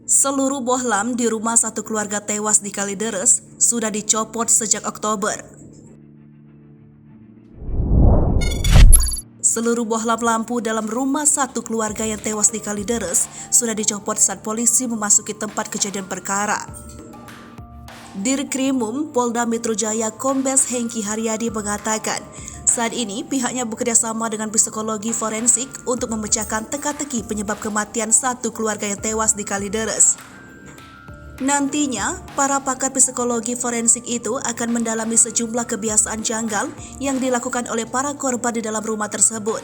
Seluruh bohlam di rumah satu keluarga tewas di Kalideres sudah dicopot sejak Oktober. Seluruh bohlam lampu dalam rumah satu keluarga yang tewas di Kalideres sudah dicopot saat polisi memasuki tempat kejadian perkara. Dirkrimum Polda Metro Jaya Kombes Hengki Haryadi mengatakan, saat ini pihaknya bekerja sama dengan psikologi forensik untuk memecahkan teka-teki penyebab kematian satu keluarga yang tewas di Kalideres. Nantinya, para pakar psikologi forensik itu akan mendalami sejumlah kebiasaan janggal yang dilakukan oleh para korban di dalam rumah tersebut.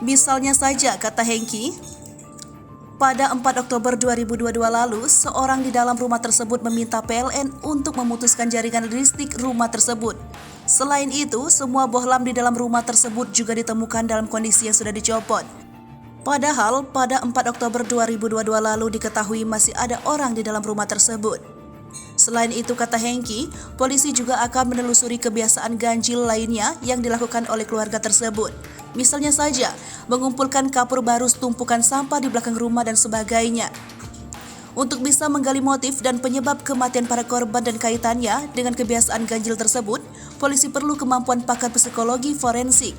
Misalnya saja, kata Hengki, pada 4 Oktober 2022 lalu, seorang di dalam rumah tersebut meminta PLN untuk memutuskan jaringan listrik rumah tersebut. Selain itu, semua bohlam di dalam rumah tersebut juga ditemukan dalam kondisi yang sudah dicopot. Padahal, pada 4 Oktober 2022 lalu diketahui masih ada orang di dalam rumah tersebut. Selain itu, kata Hengki, polisi juga akan menelusuri kebiasaan ganjil lainnya yang dilakukan oleh keluarga tersebut. Misalnya saja, mengumpulkan kapur barus tumpukan sampah di belakang rumah dan sebagainya. Untuk bisa menggali motif dan penyebab kematian para korban dan kaitannya dengan kebiasaan ganjil tersebut, polisi perlu kemampuan pakar psikologi forensik.